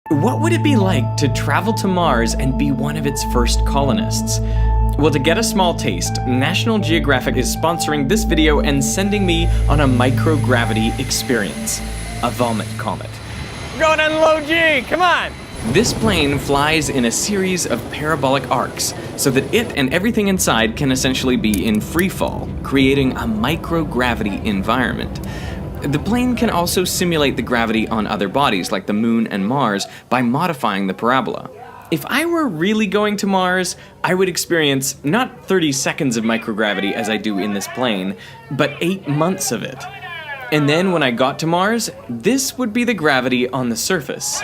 What would it be like to travel to Mars and be one of its first colonists? Well, to get a small taste, National Geographic is sponsoring this video and sending me on a microgravity experience. A vomit comet. Going in low G, come on! This plane flies in a series of parabolic arcs so that it and everything inside can essentially be in free fall, creating a microgravity environment. The plane can also simulate the gravity on other bodies like the Moon and Mars by modifying the parabola. If I were really going to Mars, I would experience not 30 seconds of microgravity as I do in this plane, but 8 months of it. And then when I got to Mars, this would be the gravity on the surface.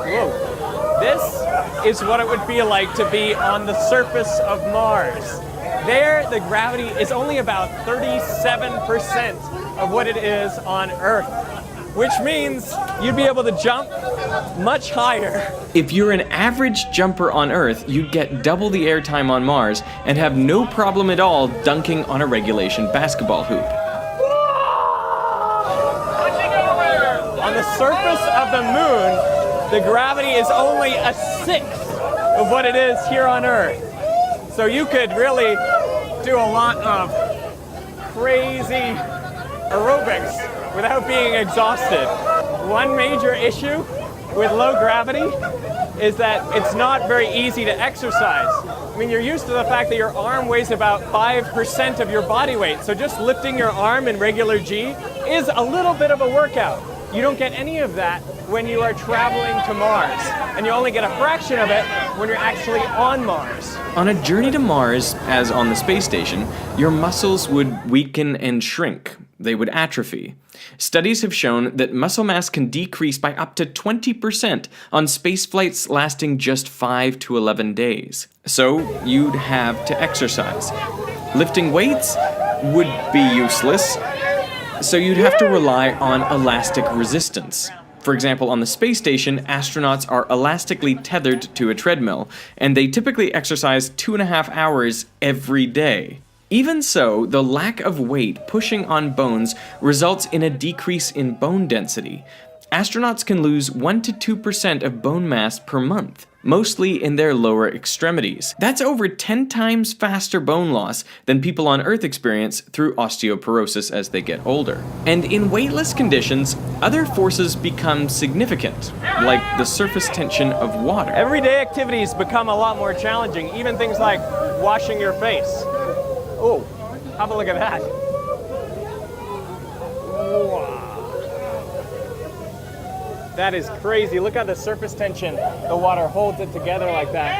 Whoa. This is what it would feel like to be on the surface of Mars. There, the gravity is only about 37% of what it is on Earth, which means you'd be able to jump much higher. If you're an average jumper on Earth, you'd get double the airtime on Mars and have no problem at all dunking on a regulation basketball hoop. On the surface of the Moon, the gravity is only a sixth of what it is here on Earth. So you could really do a lot of crazy aerobics without being exhausted. One major issue with low gravity is that it's not very easy to exercise. I mean, you're used to the fact that your arm weighs about 5% of your body weight, so just lifting your arm in regular G is a little bit of a workout. You don't get any of that when you are traveling to Mars, and you only get a fraction of it when you're actually on Mars. On a journey to Mars, as on the space station, your muscles would weaken and shrink. They would atrophy. Studies have shown that muscle mass can decrease by up to 20% on space flights lasting just 5 to 11 days. So you'd have to exercise. Lifting weights would be useless, so you'd have to rely on elastic resistance. For example, on the space station, astronauts are elastically tethered to a treadmill, and they typically exercise 2.5 hours every day. Even so, the lack of weight pushing on bones results in a decrease in bone density. Astronauts can lose 1 to 2% of bone mass per month, mostly in their lower extremities. That's over 10 times faster bone loss than people on Earth experience through osteoporosis as they get older. And in weightless conditions, other forces become significant, like the surface tension of water. Everyday activities become a lot more challenging, even things like washing your face. Oh, have a look at that. Wow. That is crazy. Look at the surface tension. The water holds it together like that.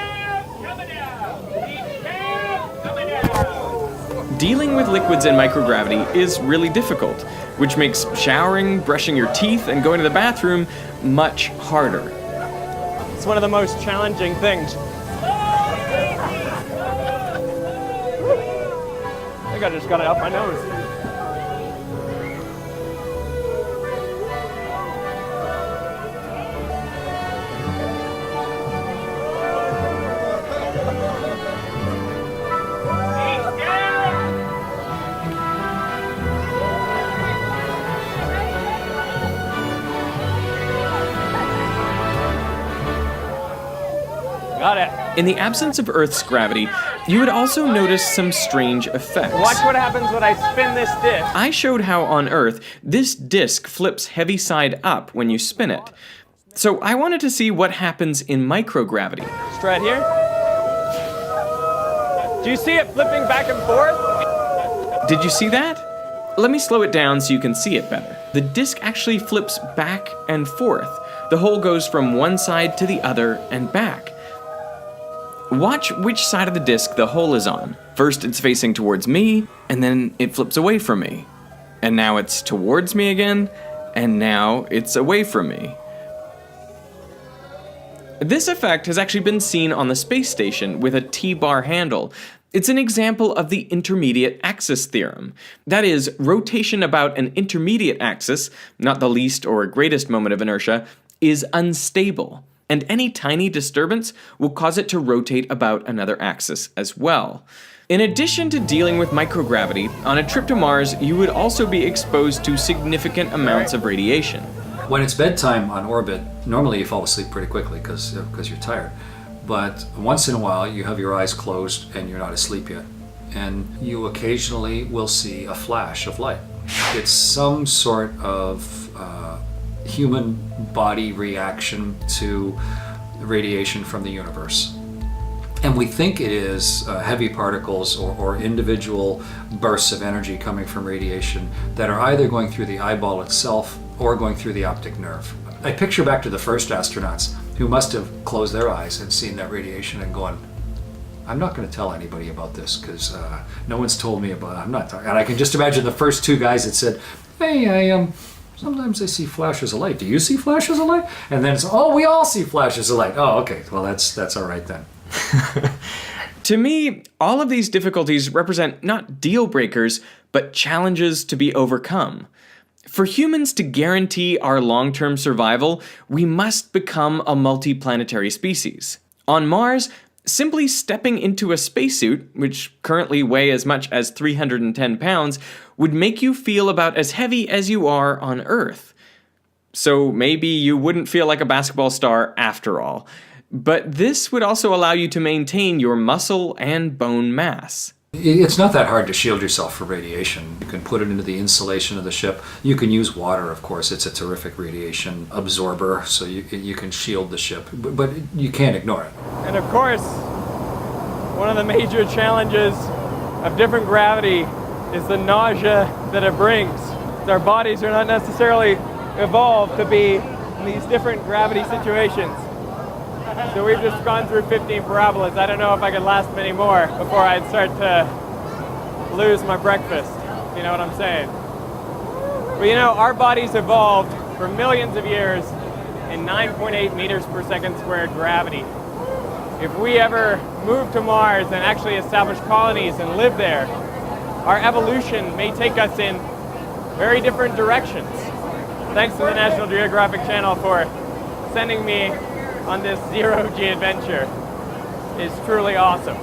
Dealing with liquids in microgravity is really difficult, which makes showering, brushing your teeth, and going to the bathroom much harder. It's one of the most challenging things. I think I just got it up my nose. Got it. In the absence of Earth's gravity, you would also notice some strange effects. Watch what happens when I spin this disc. I showed how on Earth, this disc flips heavy side up when you spin it. So I wanted to see what happens in microgravity. Just right here. Do you see it flipping back and forth? Did you see that? Let me slow it down so you can see it better. The disc actually flips back and forth. The hole goes from one side to the other and back. Watch which side of the disc the hole is on. First it's facing towards me, and then it flips away from me. And now it's towards me again, and now it's away from me. This effect has actually been seen on the space station with a T-bar handle. It's an example of the intermediate axis theorem. That is, rotation about an intermediate axis, not the least or greatest moment of inertia, is unstable. And any tiny disturbance will cause it to rotate about another axis as well. In addition to dealing with microgravity, on a trip to Mars, you would also be exposed to significant amounts of radiation. When it's bedtime on orbit, normally you fall asleep pretty quickly because you're tired. But once in a while, you have your eyes closed and you're not asleep yet. And you occasionally will see a flash of light. It's some sort of human body reaction to radiation from the universe. And we think it is heavy particles or individual bursts of energy coming from radiation that are either going through the eyeball itself or going through the optic nerve. I picture back to the first astronauts who must have closed their eyes and seen that radiation and going, I'm not going to tell anybody about this because no one's told me about it. I'm not talking. And I can just imagine the first two guys that said, hey, sometimes I see flashes of light. Do you see flashes of light? And then it's, oh, we all see flashes of light. Oh, okay. Well, that's all right then. To me, all of these difficulties represent not deal breakers, but challenges to be overcome. For humans to guarantee our long-term survival, we must become a multiplanetary species. On Mars, simply stepping into a spacesuit, which currently weigh as much as 310 pounds, would make you feel about as heavy as you are on Earth. So maybe you wouldn't feel like a basketball star after all. But this would also allow you to maintain your muscle and bone mass. It's not that hard to shield yourself from radiation. You can put it into the insulation of the ship. You can use water, of course. It's a terrific radiation absorber, so you can shield the ship. But you can't ignore it. And of course, one of the major challenges of different gravity is the nausea that it brings. Our bodies are not necessarily evolved to be in these different gravity situations. So we've just gone through 15 parabolas. I don't know if I could last many more before I'd start to lose my breakfast. You know what I'm saying? But you know, our bodies evolved for millions of years in 9.8 meters per second squared gravity. If we ever move to Mars and actually establish colonies and live there, our evolution may take us in very different directions. Thanks to the National Geographic Channel for sending me on this zero-G adventure. It's truly awesome.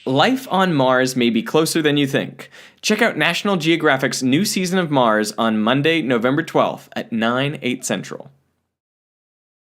Life on Mars may be closer than you think. Check out National Geographic's new season of Mars on Monday, November 12th at 9, 8 Central.